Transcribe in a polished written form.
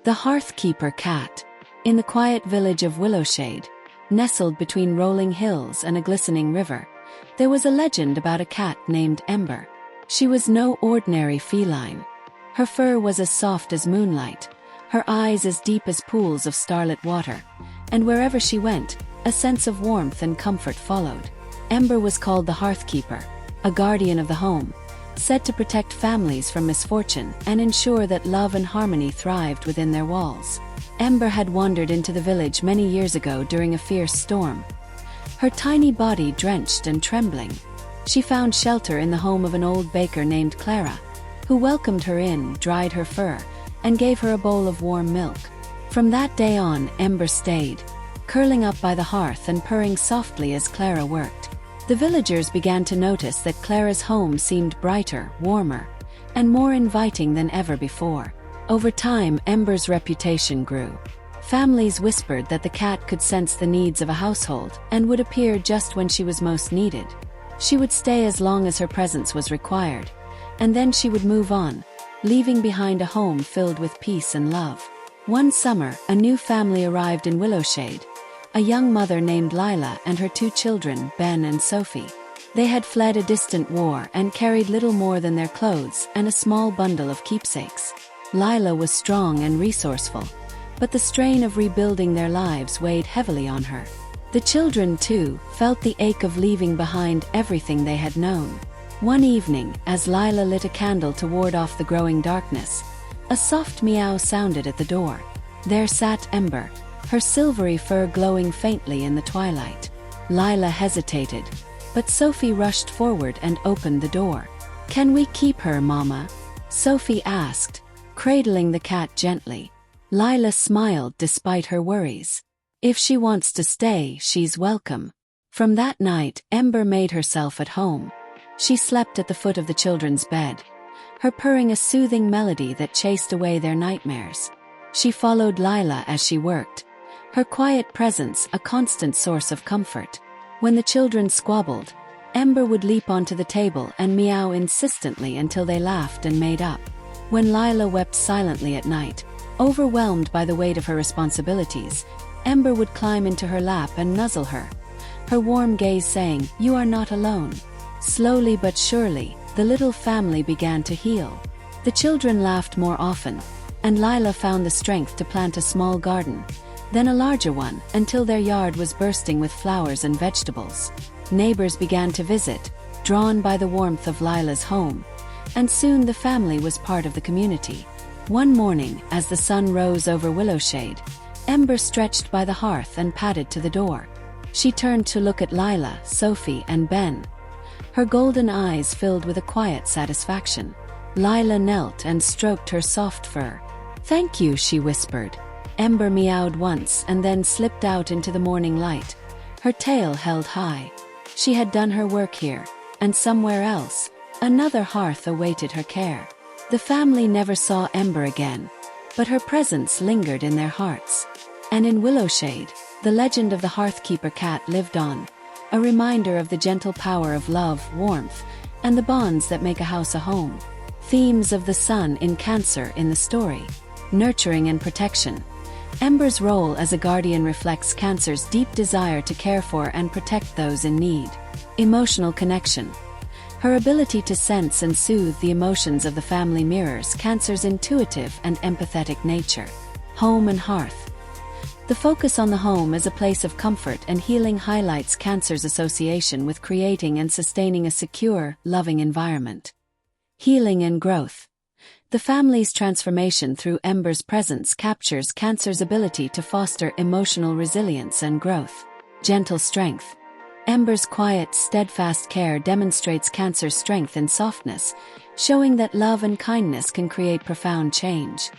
The hearth-keeper cat. In the quiet village of Willowshade, nestled between rolling hills and a glistening river, there was a legend about a cat named Ember. She was no ordinary feline. Her fur was as soft as moonlight, her eyes as deep as pools of starlit water, and wherever she went, a sense of warmth and comfort followed. Ember was called the hearth-keeper, a guardian of the home, said to protect families from misfortune and ensure that love and harmony thrived within their walls. Ember had wandered into the village many years ago during a fierce storm. Her tiny body drenched and trembling, she found shelter in the home of an old baker named Clara, who welcomed her in, dried her fur, and gave her a bowl of warm milk. From that day on, Ember stayed, curling up by the hearth and purring softly as Clara worked. The villagers began to notice that Clara's home seemed brighter, warmer, and more inviting than ever before. Over time, Ember's reputation grew. Families whispered that the cat could sense the needs of a household and would appear just when she was most needed. She would stay as long as her presence was required, and then she would move on, leaving behind a home filled with peace and love. One summer, a new family arrived in Willowshade, a young mother named Lila and her two children, Ben and Sophie. They had fled a distant war and carried little more than their clothes and a small bundle of keepsakes. Lila was strong and resourceful, but the strain of rebuilding their lives weighed heavily on her. The children, too, felt the ache of leaving behind everything they had known. One evening, as Lila lit a candle to ward off the growing darkness, a soft meow sounded at the door. There sat Ember, her silvery fur glowing faintly in the twilight. Lila hesitated, but Sophie rushed forward and opened the door. "Can we keep her, Mama?" Sophie asked, cradling the cat gently. Lila smiled despite her worries. "If she wants to stay, she's welcome." From that night, Ember made herself at home. She slept at the foot of the children's bed, her purring a soothing melody that chased away their nightmares. She followed Lila as she worked, her quiet presence a constant source of comfort. When the children squabbled, Ember would leap onto the table and meow insistently until they laughed and made up. When Lila wept silently at night, overwhelmed by the weight of her responsibilities, Ember would climb into her lap and nuzzle her, her warm gaze saying, "You are not alone." Slowly but surely, the little family began to heal. The children laughed more often, and Lila found the strength to plant a small garden, then a larger one, until their yard was bursting with flowers and vegetables. Neighbors began to visit, drawn by the warmth of Lila's home, and soon the family was part of the community. One morning, as the sun rose over Willowshade, Ember stretched by the hearth and padded to the door. She turned to look at Lila, Sophie, and Ben, her golden eyes filled with a quiet satisfaction. Lila knelt and stroked her soft fur. "Thank you," she whispered. Ember meowed once and then slipped out into the morning light, her tail held high. She had done her work here, and somewhere else, another hearth awaited her care. The family never saw Ember again, but her presence lingered in their hearts. And in Willowshade, the legend of the hearth-keeper cat lived on, a reminder of the gentle power of love, warmth, and the bonds that make a house a home. Themes of the sun in Cancer in the story: nurturing and protection. Ember's role as a guardian reflects Cancer's deep desire to care for and protect those in need. Emotional connection. Her ability to sense and soothe the emotions of the family mirrors Cancer's intuitive and empathetic nature. Home and hearth. The focus on the home as a place of comfort and healing highlights Cancer's association with creating and sustaining a secure, loving environment. Healing and growth. The family's transformation through Ember's presence captures Cancer's ability to foster emotional resilience and growth. Gentle strength. Ember's quiet, steadfast care demonstrates Cancer's strength and softness, showing that love and kindness can create profound change.